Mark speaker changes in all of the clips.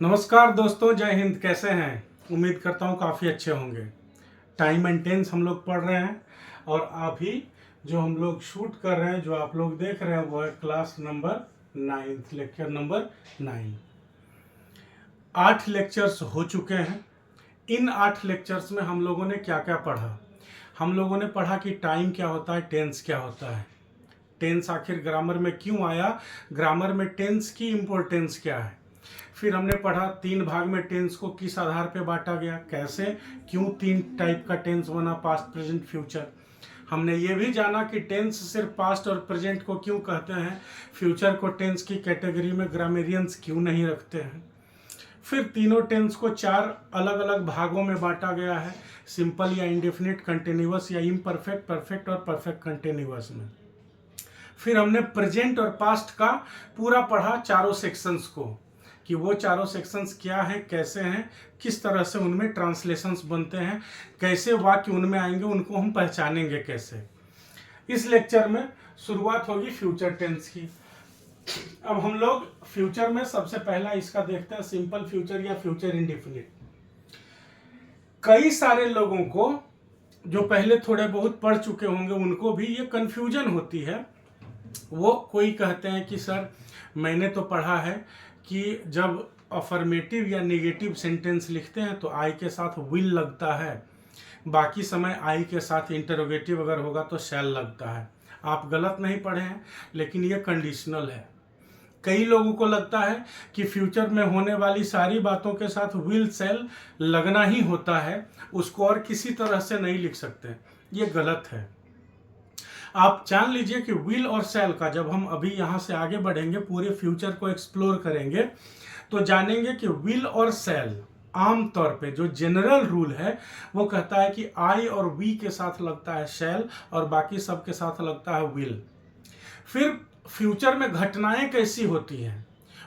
Speaker 1: नमस्कार दोस्तों, जय हिंद। कैसे हैं? उम्मीद करता हूँ काफ़ी अच्छे होंगे। टाइम एंड टेंस हम लोग पढ़ रहे हैं और अभी जो हम लोग शूट कर रहे हैं, जो आप लोग देख रहे हैं, वो है class number 9, lecture number 9। 8 lectures हो चुके हैं। इन 8 लेक्चर्स में हम लोगों ने क्या क्या पढ़ा? हम लोगों ने पढ़ा कि टाइम क्या होता है, टेंस क्या होता है, टेंस आखिर ग्रामर में क्यों आया, ग्रामर में टेंस की इम्पोर्टेंस क्या है। फिर हमने पढ़ा 3 भाग में टेंस को किस आधार पे बांटा गया, कैसे, क्यों 3 टाइप का टेंस बना, पास्ट, प्रेजेंट, फ्यूचर। हमने ये भी जाना कि टेंस सिर्फ पास्ट और प्रेजेंट को क्यों कहते हैं, फ्यूचर को टेंस की कैटेगरी में ग्रामेरियंस क्यों नहीं रखते हैं। फिर तीनों टेंस को 4 अलग अलग भागों में बांटा गया है, सिंपल या इंडेफिनिट, कंटिन्यूअस या इम्परफेक्ट, परफेक्ट और परफेक्ट कंटिन्यूअस में। फिर हमने प्रेजेंट और पास्ट का पूरा पढ़ा, चारों सेक्शंस को, कि वो चारों सेक्शंस क्या हैं, कैसे हैं, किस तरह से उनमें ट्रांसलेशंस बनते हैं, कैसे वाक्य उनमें आएंगे, उनको हम पहचानेंगे कैसे। इस लेक्चर में शुरुआत होगी फ्यूचर टेंस की। अब हम लोग फ्यूचर में सबसे पहला इसका देखते हैं, सिंपल फ्यूचर या फ्यूचर इंडेफिनिट। कई सारे लोगों को जो पहले थोड़े बहुत पढ़ चुके होंगे उनको भी ये कंफ्यूजन होती है। वो कोई कहते हैं कि सर मैंने तो पढ़ा है कि जब अफर्मेटिव या नेगेटिव सेंटेंस लिखते हैं तो आई के साथ विल लगता है, बाकी समय आई के साथ इंटरोगेटिव अगर होगा तो शैल लगता है। आप गलत नहीं पढ़े हैं, लेकिन ये कंडीशनल है। कई लोगों को लगता है कि फ्यूचर में होने वाली सारी बातों के साथ विल शैल लगना ही होता है, उसको और किसी तरह से नहीं लिख सकते। ये गलत है। आप जान लीजिए कि विल और शैल का, जब हम अभी यहाँ से आगे बढ़ेंगे, पूरे फ्यूचर को एक्सप्लोर करेंगे, तो जानेंगे कि विल और शैल आमतौर पे जो जनरल रूल है वो कहता है कि आई और वी के साथ लगता है शैल और बाकी सब के साथ लगता है विल। फिर फ्यूचर में घटनाएं कैसी होती हैं,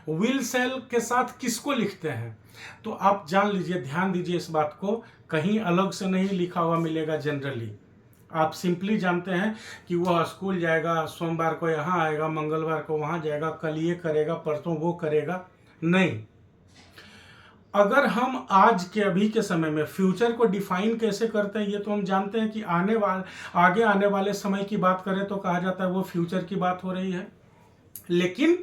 Speaker 1: विल शैल के साथ किसको लिखते हैं, तो आप जान लीजिए, ध्यान दीजिए इस बात को, कहीं अलग से नहीं लिखा हुआ मिलेगा। जनरली आप सिंपली जानते हैं कि वह स्कूल जाएगा, सोमवार को यहाँ आएगा, मंगलवार को वहाँ जाएगा, कल ये करेगा, परसों वो करेगा, नहीं। अगर हम आज के अभी के समय में फ्यूचर को डिफाइन कैसे करते हैं, ये तो हम जानते हैं कि आगे आने वाले समय की बात करें तो कहा जाता है वो फ्यूचर की बात हो रही है, लेकिन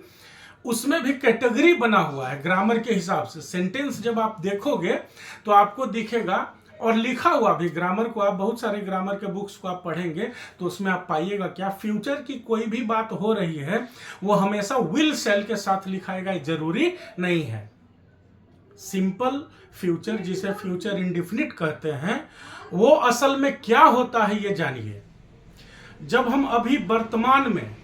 Speaker 1: उसमें भी कैटेगरी बना हुआ है ग्रामर के हिसाब से। सेंटेंस जब आप देखोगे तो आपको दिखेगा, और लिखा हुआ भी ग्रामर को, आप बहुत सारे ग्रामर के बुक्स को आप पढ़ेंगे तो उसमें आप पाइएगा क्या, फ्यूचर की कोई भी बात हो रही है वो हमेशा विल शैल के साथ लिखाएगा, जरूरी नहीं है। सिंपल फ्यूचर, जिसे फ्यूचर इंडेफिनिट कहते हैं, वो असल में क्या होता है ये जानिए। जब हम अभी वर्तमान में,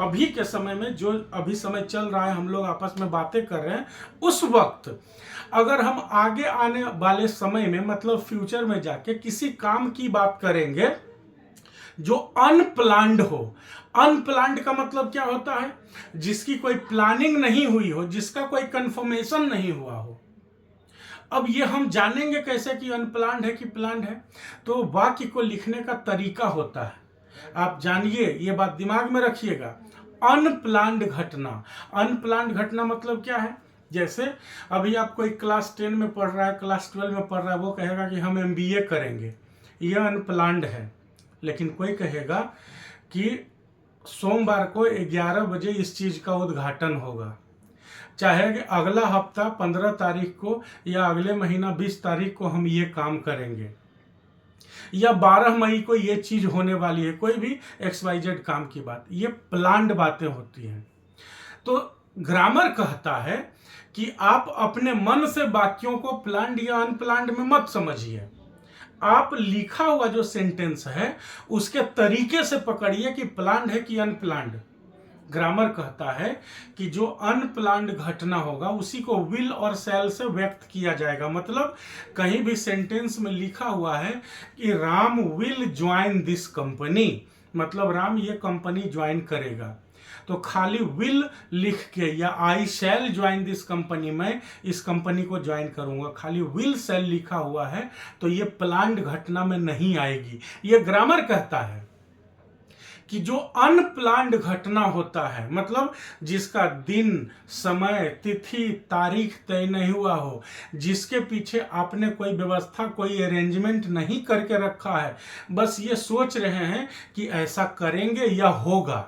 Speaker 1: अभी के समय में, जो अभी समय चल रहा है, हम लोग आपस में बातें कर रहे हैं, उस वक्त अगर हम आगे आने वाले समय में, मतलब फ्यूचर में जाके किसी काम की बात करेंगे जो अनप्लान्ड हो, अनप्लान्ड का मतलब क्या होता है, जिसकी कोई प्लानिंग नहीं हुई हो, जिसका कोई कंफर्मेशन नहीं हुआ हो। अब ये हम जानेंगे कैसे कि अनप्लान्ड है कि प्लान्ड है, तो वाक्य को लिखने का तरीका होता है। आप जानिए, ये बात दिमाग में रखिएगा। अनप्लान्ड घटना, अनप्लान्ड घटना मतलब क्या है, जैसे अभी आप कोई क्लास 10 में पढ़ रहा है, क्लास 12 में पढ़ रहा है, वो कहेगा कि हम MBA करेंगे, ये अनप्लान्ड है। लेकिन कोई कहेगा कि सोमवार को 11 बजे इस चीज का उद्घाटन होगा, चाहे कि अगला हफ्ता 15 तारीख को या अगले महीना 20 तारीख को हम ये काम करेंगे, या 12 मई को ये चीज होने वाली है, कोई भी XYZ काम की बात, ये प्लान्ड बातें होती हैं। तो ग्रामर कहता है कि आप अपने मन से वाक्यों को प्लान्ड या अनप्लान्ड में मत समझिए, आप लिखा हुआ जो सेंटेंस है उसके तरीके से पकड़िए कि प्लान्ड है कि अनप्लान्ड। ग्रामर कहता है कि जो अनप्लान्ड घटना होगा उसी को विल और शैल से व्यक्त किया जाएगा। मतलब कहीं भी सेंटेंस में लिखा हुआ है कि Ram will join this company, मतलब राम ये कंपनी ज्वाइन करेगा, तो खाली विल लिख के, या आई शैल ज्वाइन दिस कंपनी, मैं इस कंपनी को ज्वाइन करूंगा, खाली विल शैल लिखा हुआ है तो ये प्लान्ड घटना में नहीं आएगी। ये ग्रामर कहता है कि जो अनप्लान्ड घटना होता है, मतलब जिसका दिन, समय, तिथि, तारीख तय नहीं हुआ हो, जिसके पीछे आपने कोई व्यवस्था, कोई अरेंजमेंट नहीं करके रखा है, बस ये सोच रहे हैं कि ऐसा करेंगे या होगा,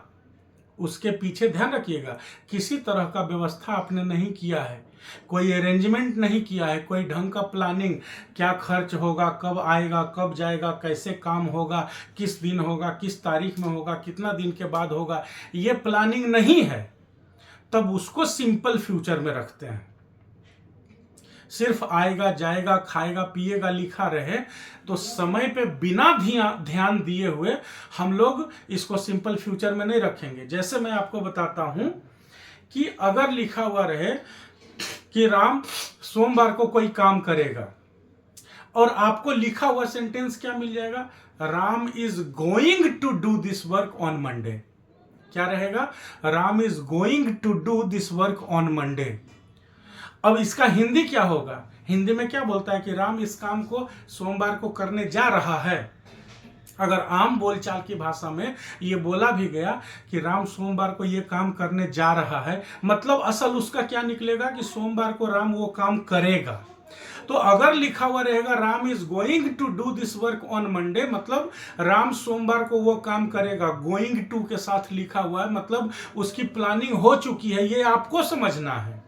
Speaker 1: उसके पीछे ध्यान रखिएगा किसी तरह का व्यवस्था आपने नहीं किया है, कोई अरेंजमेंट नहीं किया है, कोई ढंग का प्लानिंग, क्या खर्च होगा, कब आएगा, कब जाएगा, कैसे काम होगा, किस दिन होगा, किस तारीख में होगा, कितना दिन के बाद होगा, ये प्लानिंग नहीं है, तब उसको सिंपल फ्यूचर में रखते हैं। सिर्फ आएगा जाएगा खाएगा पिएगा लिखा रहे तो समय पे बिना ध्यान दिए हुए हम लोग इसको सिंपल फ्यूचर में नहीं रखेंगे। जैसे मैं आपको बताता हूं कि अगर लिखा हुआ रहे कि राम सोमवार को कोई काम करेगा और आपको लिखा हुआ सेंटेंस क्या मिल जाएगा, Ram is going to do this work on Monday. क्या रहेगा, Ram is going to do this work on Monday. अब इसका हिंदी क्या होगा, हिंदी में क्या बोलता है कि राम इस काम को सोमवार को करने जा रहा है। अगर आम बोलचाल की भाषा में ये बोला भी गया कि राम सोमवार को ये काम करने जा रहा है, मतलब असल उसका क्या निकलेगा कि सोमवार को राम वो काम करेगा। तो अगर लिखा हुआ रहेगा Ram is going to do this work on Monday, मतलब राम सोमवार को वो काम करेगा, गोइंग टू के साथ लिखा हुआ है, मतलब उसकी प्लानिंग हो चुकी है, ये आपको समझना है।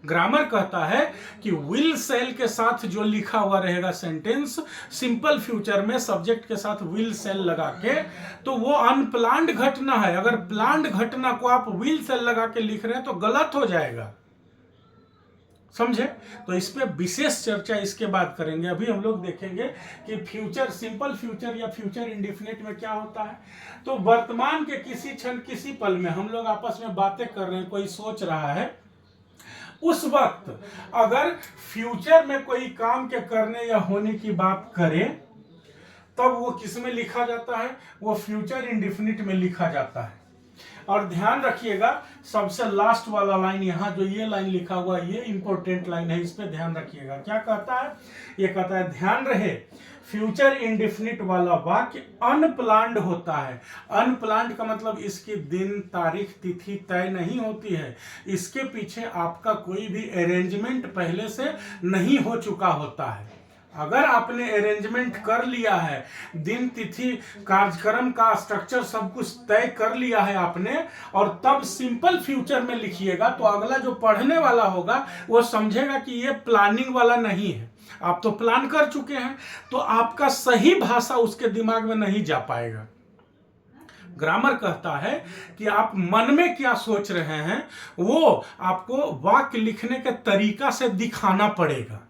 Speaker 1: ग्रामर कहता है कि विल सेल के साथ जो लिखा हुआ रहेगा सेंटेंस सिंपल फ्यूचर में सब्जेक्ट के साथ विल सेल लगा के, तो वो अनप्लान्ड घटना है। अगर प्लान्ड घटना को आप विल सेल लगा के लिख रहे हैं तो गलत हो जाएगा, समझे। तो इस पे विशेष चर्चा इसके बाद करेंगे। अभी हम लोग देखेंगे कि फ्यूचर, सिंपल फ्यूचर या फ्यूचर इंडेफिनिट में क्या होता है। तो वर्तमान के किसी क्षण किसी पल में हम लोग आपस में बातें कर रहे हैं, कोई सोच रहा है, उस वक्त अगर फ्यूचर में कोई काम के करने या होने की बात करे तब वो किस में लिखा जाता है, वो फ्यूचर इंडेफिनिट में लिखा जाता है। और ध्यान रखिएगा सबसे लास्ट वाला लाइन, यहां जो ये लाइन लिखा हुआ है ये इंपॉर्टेंट लाइन है, इस पे ध्यान रखिएगा। क्या कहता है, ये कहता है ध्यान रहे फ्यूचर इंडेफिनिट वाला वाक्य अनप्लान्ड होता है। अनप्लान्ड का मतलब इसकी दिन तारीख तिथि तय नहीं होती है, इसके पीछे आपका कोई भी अरेंजमेंट पहले से नहीं हो चुका होता है। अगर आपने अरेंजमेंट कर लिया है, दिन तिथि कार्यक्रम का स्ट्रक्चर सब कुछ तय कर लिया है आपने, और तब सिंपल फ्यूचर में लिखिएगा तो अगला जो पढ़ने वाला होगा वो समझेगा कि ये प्लानिंग वाला नहीं है, आप तो प्लान कर चुके हैं, तो आपका सही भाषा उसके दिमाग में नहीं जा पाएगा। ग्रामर कहता है कि आप मन में क्या सोच रहे हैं वो आपको वाक्य लिखने के तरीका से दिखाना पड़ेगा।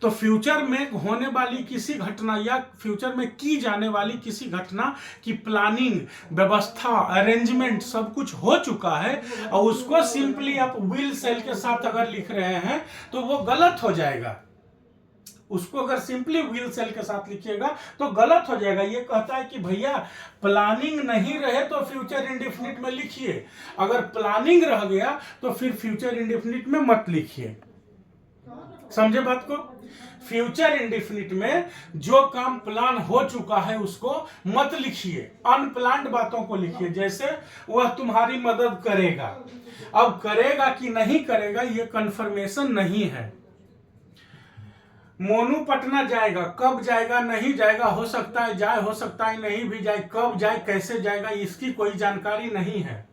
Speaker 1: तो फ्यूचर में होने वाली किसी घटना या फ्यूचर में की जाने वाली किसी घटना की प्लानिंग, व्यवस्था, अरेंजमेंट सब कुछ हो चुका है और उसको सिंपली आप विल सेल के साथ अगर लिख रहे हैं तो वो गलत हो जाएगा। उसको अगर सिंपली विल सेल के साथ लिखिएगा तो गलत हो जाएगा। ये कहता है कि भैया प्लानिंग नहीं रहे तो फ्यूचर इंडेफिनिट में लिखिए, अगर प्लानिंग रह गया तो फिर फ्यूचर इंडेफिनिट में मत लिखिए। समझे बात को। फ्यूचर इंडेफिनिट में जो काम प्लान हो चुका है उसको मत लिखिए, अनप्लान्ड बातों को लिखिए। जैसे वह तुम्हारी मदद करेगा, अब करेगा कि नहीं करेगा ये कंफर्मेशन नहीं है। मोनू पटना जाएगा, कब जाएगा नहीं जाएगा, हो सकता है जाए, हो सकता है नहीं भी जाए, कब जाए कैसे जाएगा इसकी कोई जानकारी नहीं है।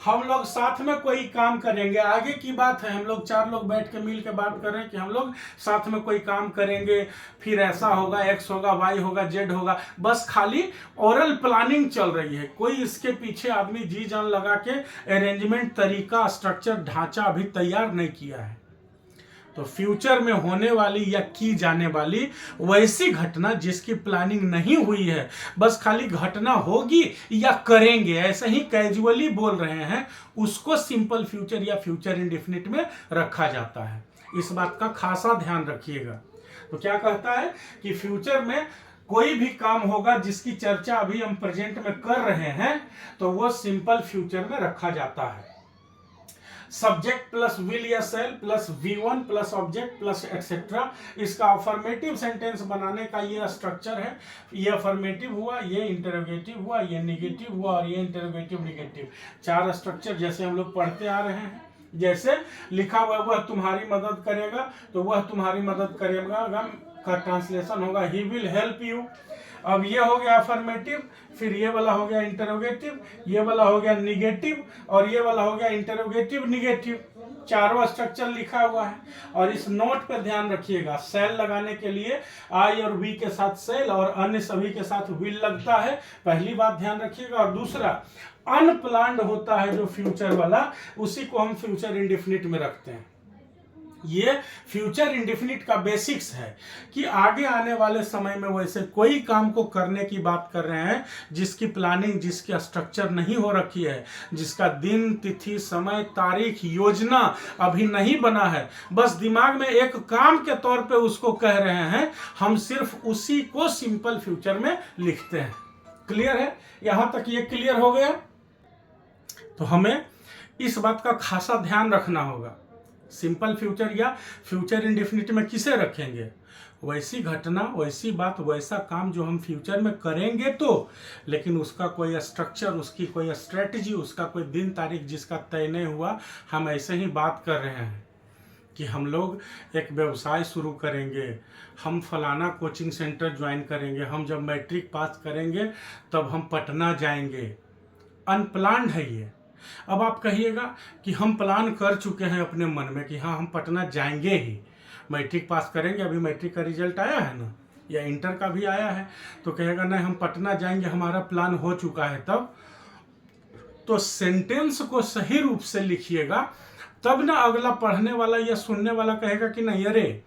Speaker 1: हम लोग साथ में कोई काम करेंगे, आगे की बात है, हम लोग 4 लोग बैठ के मिल के बात कर रहे हैं कि हम लोग साथ में कोई काम करेंगे, फिर ऐसा होगा, एक्स होगा, वाई होगा, जेड होगा, बस खाली ओरल प्लानिंग चल रही है। कोई इसके पीछे आदमी जी जान लगा के अरेंजमेंट, तरीका, स्ट्रक्चर, ढांचा अभी तैयार नहीं किया है। तो फ्यूचर में होने वाली या की जाने वाली वैसी घटना जिसकी प्लानिंग नहीं हुई है, बस खाली घटना होगी या करेंगे ऐसे ही कैजुअली बोल रहे हैं, उसको सिंपल फ्यूचर या फ्यूचर इंडेफिनिट में रखा जाता है। इस बात का खासा ध्यान रखिएगा। तो क्या कहता है कि फ्यूचर में कोई भी काम होगा जिसकी चर्चा अभी हम प्रेजेंट में कर रहे हैं तो वो सिंपल फ्यूचर में रखा जाता है। सब्जेक्ट प्लस विल या shall plus V1 plus object plus etcetera. इसका अफर्मेटिव सेंटेंस बनाने का ये स्ट्रक्चर है। ये अफर्मेटिव हुआ, ये इंटरोगेटिव हुआ, ये निगेटिव हुआ और ये इंटरोगेटिव निगेटिव। 4 स्ट्रक्चर जैसे हम लोग पढ़ते आ रहे हैं। जैसे लिखा हुआ वह तुम्हारी मदद करेगा, तो वह तुम्हारी मदद करेगा का ट्रांसलेशन होगा ही विल हेल्प यू। अब ये हो गया अफर्मेटिव, फिर ये वाला हो गया इंटरोगेटिव, ये वाला हो गया निगेटिव और ये वाला हो गया इंटरोगेटिव निगेटिव। 4वां स्ट्रक्चर लिखा हुआ है। और इस नोट पे ध्यान रखिएगा, सेल लगाने के लिए आई और वी के साथ सेल और अन्य सभी के साथ विल लगता है। पहली बात ध्यान रखिएगा। और दूसरा, अनप्लान्ड होता है जो फ्यूचर वाला, उसी को हम फ्यूचर इंडेफिनिट में रखते हैं। ये फ्यूचर इंडेफिनिट का बेसिक्स है कि आगे आने वाले समय में वैसे कोई काम को करने की बात कर रहे हैं जिसकी प्लानिंग, जिसकी स्ट्रक्चर नहीं हो रखी है, जिसका दिन, तिथि, समय, तारीख, योजना अभी नहीं बना है, बस दिमाग में एक काम के तौर पे उसको कह रहे हैं, हम सिर्फ उसी को सिंपल फ्यूचर में लिखते हैं। क्लियर है? यहां तक ये क्लियर हो गया? तो हमें इस बात का खासा ध्यान रखना होगा। सिंपल फ्यूचर या फ्यूचर इंडेफिनिट में किसे रखेंगे? वैसी घटना, वैसी बात, वैसा काम जो हम फ्यूचर में करेंगे तो, लेकिन उसका कोई स्ट्रक्चर, उसकी कोई स्ट्रेटजी, उसका कोई दिन तारीख जिसका तय नहीं हुआ। हम ऐसे ही बात कर रहे हैं कि हम लोग एक व्यवसाय शुरू करेंगे, हम फलाना कोचिंग सेंटर ज्वाइन करेंगे, हम जब मैट्रिक पास करेंगे तब हम पटना जाएंगे। अनप्लान्ड है ये। अब आप कहिएगा कि हम प्लान कर चुके हैं अपने मन में कि हाँ हम पटना जाएंगे ही, मैट्रिक पास करेंगे, अभी मैट्रिक का रिजल्ट आया है ना, या इंटर का भी आया है, तो कहेगा नहीं हम पटना जाएंगे, हमारा प्लान हो चुका है। तब तो सेंटेंस को सही रूप से लिखिएगा, तब ना अगला पढ़ने वाला या सुनने वाला कहेगा कि नहीं अरे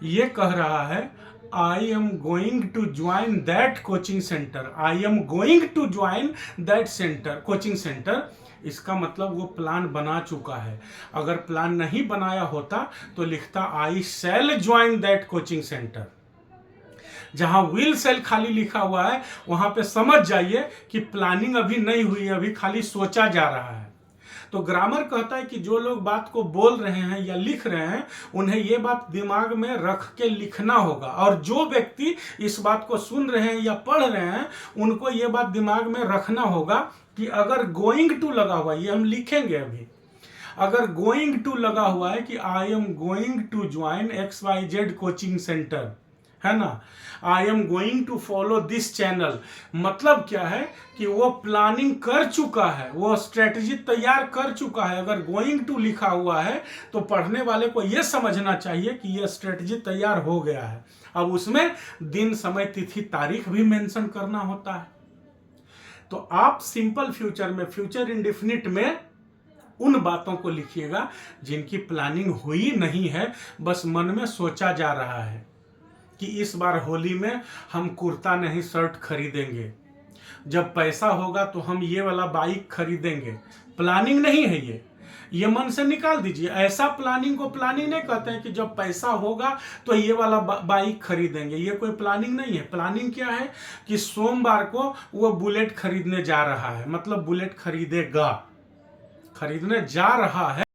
Speaker 1: ये कह रहा है I am going to join that coaching centre, I am going to join that centre, coaching centre. इसका मतलब वो प्लान बना चुका है। अगर प्लान नहीं बनाया होता तो लिखता आई शैल ज्वाइन दैट कोचिंग सेंटर। जहां विल सेल खाली लिखा हुआ है वहां पे समझ जाइए कि प्लानिंग अभी नहीं हुई, अभी खाली सोचा जा रहा है। तो ग्रामर कहता है कि जो लोग बात को बोल रहे हैं या लिख रहे हैं उन्हें ये बात दिमाग में रख के लिखना होगा, और जो व्यक्ति इस बात को सुन रहे हैं या पढ़ रहे हैं उनको ये बात दिमाग में रखना होगा कि अगर गोइंग टू लगा हुआ, ये हम लिखेंगे अभी, अगर गोइंग टू लगा हुआ है कि I am going to join XYZ coaching centre, है ना, I am going to follow this channel, मतलब क्या है कि वो प्लानिंग कर चुका है, वो स्ट्रेटजी तैयार कर चुका है। अगर गोइंग टू लिखा हुआ है तो पढ़ने वाले को यह समझना चाहिए कि यह स्ट्रेटजी तैयार हो गया है। अब उसमें दिन, समय, तिथि, तारीख भी मेंशन करना होता है। तो आप सिंपल फ्यूचर में, फ्यूचर इंडेफिनिट में उन बातों को लिखिएगा जिनकी प्लानिंग हुई नहीं है, बस मन में सोचा जा रहा है कि इस बार होली में हम कुर्ता नहीं शर्ट खरीदेंगे, जब पैसा होगा तो हम ये वाला बाइक खरीदेंगे। प्लानिंग नहीं है ये मन से निकाल दीजिए। ऐसा प्लानिंग को प्लानिंग नहीं कहते हैं कि जब पैसा होगा तो ये वाला बाइक खरीदेंगे, ये कोई प्लानिंग नहीं है। प्लानिंग क्या है कि सोमवार को वो बुलेट खरीदने जा रहा है, मतलब बुलेट खरीदेगा, खरीदने जा रहा है।